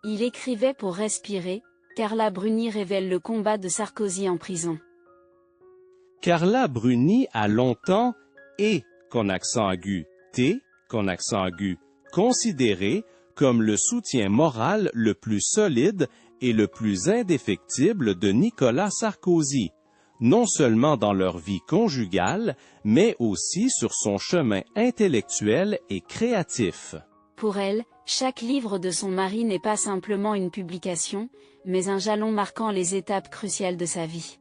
Il écrivait pour respirer. Carla Bruni révèle le combat de Sarkozy en prison. Carla Bruni a longtemps, et, con accent aigu, con accent aigu, considéré comme le soutien moral le plus solide et le plus indéfectible de Nicolas Sarkozy, non seulement dans leur vie conjugale, mais aussi sur son chemin intellectuel et créatif. Pour elle, chaque livre de son mari n'est pas simplement une publication, mais un jalon marquant les étapes cruciales de sa vie.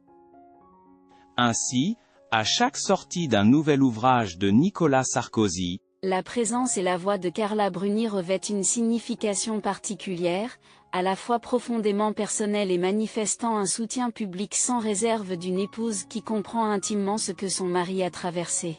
Ainsi, à chaque sortie d'un nouvel ouvrage de Nicolas Sarkozy, la présence et la voix de Carla Bruni revêtent une signification particulière, à la fois profondément personnelle et manifestant un soutien public sans réserve d'une épouse qui comprend intimement ce que son mari a traversé.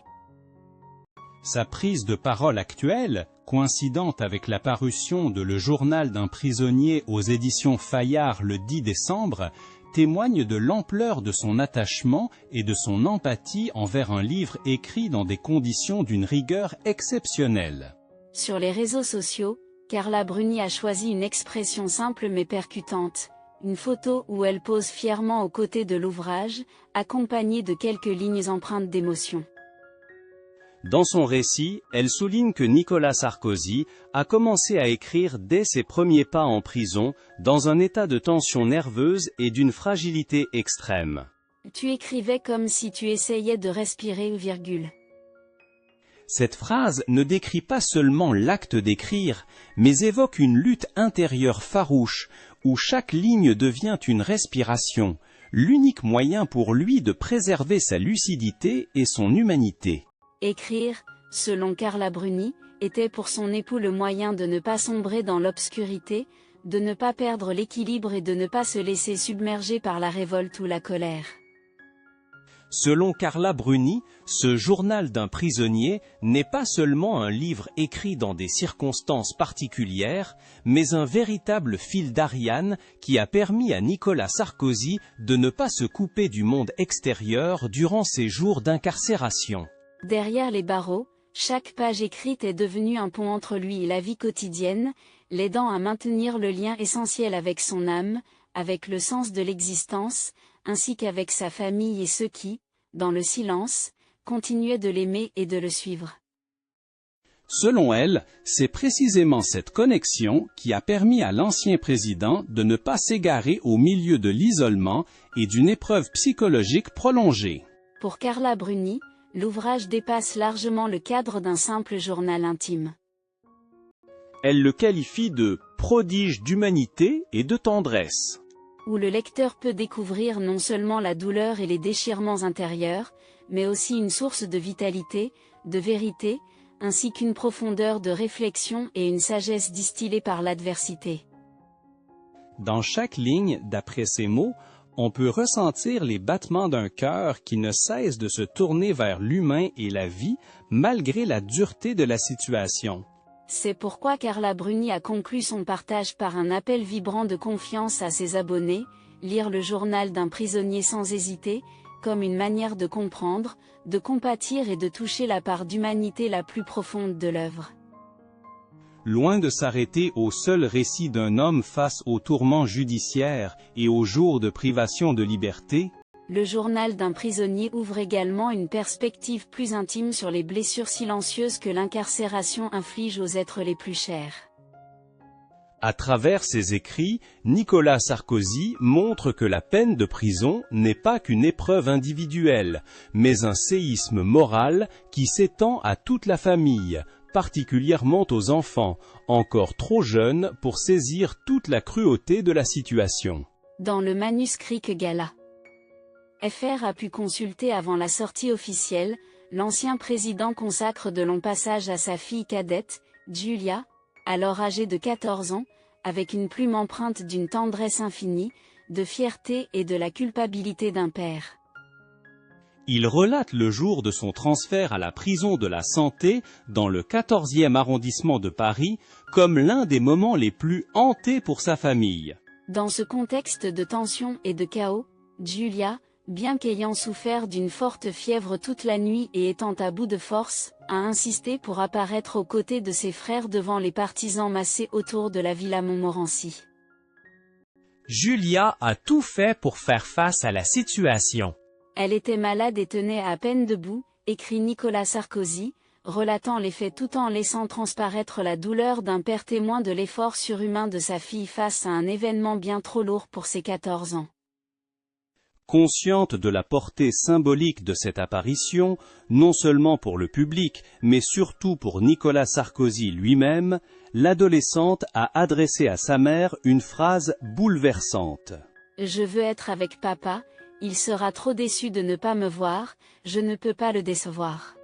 Sa prise de parole actuelle, coïncidente avec la parution de Le journal d'un prisonnier aux éditions Fayard le 10 décembre, témoigne de l'ampleur de son attachement et de son empathie envers un livre écrit dans des conditions d'une rigueur exceptionnelle. Sur les réseaux sociaux, Carla Bruni a choisi une expression simple mais percutante, une photo où elle pose fièrement aux côtés de l'ouvrage, accompagnée de quelques lignes empreintes d'émotion. Dans son récit, elle souligne que Nicolas Sarkozy a commencé à écrire dès ses premiers pas en prison, dans un état de tension nerveuse et d'une fragilité extrême. Tu écrivais comme si tu essayais de respirer, virgule. Cette phrase ne décrit pas seulement l'acte d'écrire, mais évoque une lutte intérieure farouche, où chaque ligne devient une respiration, l'unique moyen pour lui de préserver sa lucidité et son humanité. Écrire, selon Carla Bruni, était pour son époux le moyen de ne pas sombrer dans l'obscurité, de ne pas perdre l'équilibre et de ne pas se laisser submerger par la révolte ou la colère. Selon Carla Bruni, ce journal d'un prisonnier n'est pas seulement un livre écrit dans des circonstances particulières, mais un véritable fil d'Ariane qui a permis à Nicolas Sarkozy de ne pas se couper du monde extérieur durant ses jours d'incarcération. Derrière les barreaux, chaque page écrite est devenue un pont entre lui et la vie quotidienne, l'aidant à maintenir le lien essentiel avec son âme, avec le sens de l'existence, ainsi qu'avec sa famille et ceux qui, dans le silence, continuaient de l'aimer et de le suivre. Selon elle, c'est précisément cette connexion qui a permis à l'ancien président de ne pas s'égarer au milieu de l'isolement et d'une épreuve psychologique prolongée. Pour Carla Bruni, l'ouvrage dépasse largement le cadre d'un simple journal intime. Elle le qualifie de « prodige d'humanité et de tendresse ». Où le lecteur peut découvrir non seulement la douleur et les déchirements intérieurs, mais aussi une source de vitalité, de vérité, ainsi qu'une profondeur de réflexion et une sagesse distillée par l'adversité. Dans chaque ligne, d'après ces mots, on peut ressentir les battements d'un cœur qui ne cesse de se tourner vers l'humain et la vie, malgré la dureté de la situation. C'est pourquoi Carla Bruni a conclu son partage par un appel vibrant de confiance à ses abonnés, lire le journal d'un prisonnier sans hésiter, comme une manière de comprendre, de compatir et de toucher la part d'humanité la plus profonde de l'œuvre. Loin de s'arrêter au seul récit d'un homme face aux tourments judiciaires et aux jours de privation de liberté, le journal d'un prisonnier ouvre également une perspective plus intime sur les blessures silencieuses que l'incarcération inflige aux êtres les plus chers. À travers ses écrits, Nicolas Sarkozy montre que la peine de prison n'est pas qu'une épreuve individuelle, mais un séisme moral qui s'étend à toute la famille, particulièrement aux enfants, encore trop jeunes pour saisir toute la cruauté de la situation. Dans le manuscrit que Gala FR a pu consulter avant la sortie officielle, l'ancien président consacre de longs passages à sa fille cadette, Julia, alors âgée de 14 ans, avec une plume empreinte d'une tendresse infinie, de fierté et de la culpabilité d'un père. Il relate le jour de son transfert à la prison de la Santé, dans le 14e arrondissement de Paris, comme l'un des moments les plus hantés pour sa famille. Dans ce contexte de tension et de chaos, Julia, bien qu'ayant souffert d'une forte fièvre toute la nuit et étant à bout de force, a insisté pour apparaître aux côtés de ses frères devant les partisans massés autour de la Villa Montmorency. Julia a tout fait pour faire face à la situation. Elle était malade et tenait à peine debout, écrit Nicolas Sarkozy, relatant les faits tout en laissant transparaître la douleur d'un père témoin de l'effort surhumain de sa fille face à un événement bien trop lourd pour ses 14 ans. Consciente de la portée symbolique de cette apparition, non seulement pour le public, mais surtout pour Nicolas Sarkozy lui-même, l'adolescente a adressé à sa mère une phrase bouleversante. « Je veux être avec papa, il sera trop déçu de ne pas me voir, je ne peux pas le décevoir. »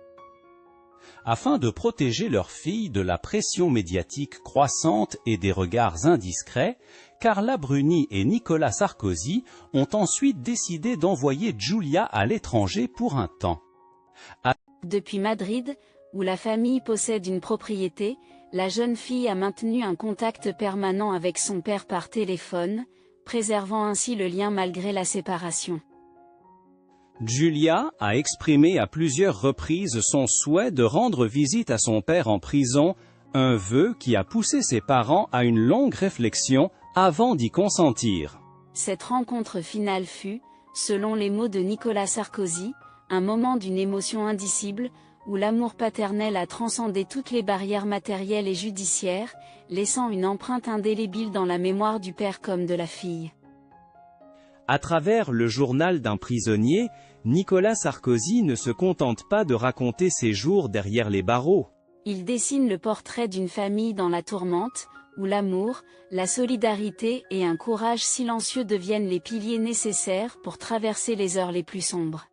Afin de protéger leur fille de la pression médiatique croissante et des regards indiscrets, Carla Bruni et Nicolas Sarkozy ont ensuite décidé d'envoyer Giulia à l'étranger pour un temps. Depuis Madrid, où la famille possède une propriété, la jeune fille a maintenu un contact permanent avec son père par téléphone, préservant ainsi le lien malgré la séparation. Giulia a exprimé à plusieurs reprises son souhait de rendre visite à son père en prison, un vœu qui a poussé ses parents à une longue réflexion avant d'y consentir. Cette rencontre finale fut, selon les mots de Nicolas Sarkozy, un moment d'une émotion indicible, où l'amour paternel a transcendé toutes les barrières matérielles et judiciaires, laissant une empreinte indélébile dans la mémoire du père comme de la fille. À travers le journal d'un prisonnier, Nicolas Sarkozy ne se contente pas de raconter ses jours derrière les barreaux. Il dessine le portrait d'une famille dans la tourmente, où l'amour, la solidarité et un courage silencieux deviennent les piliers nécessaires pour traverser les heures les plus sombres.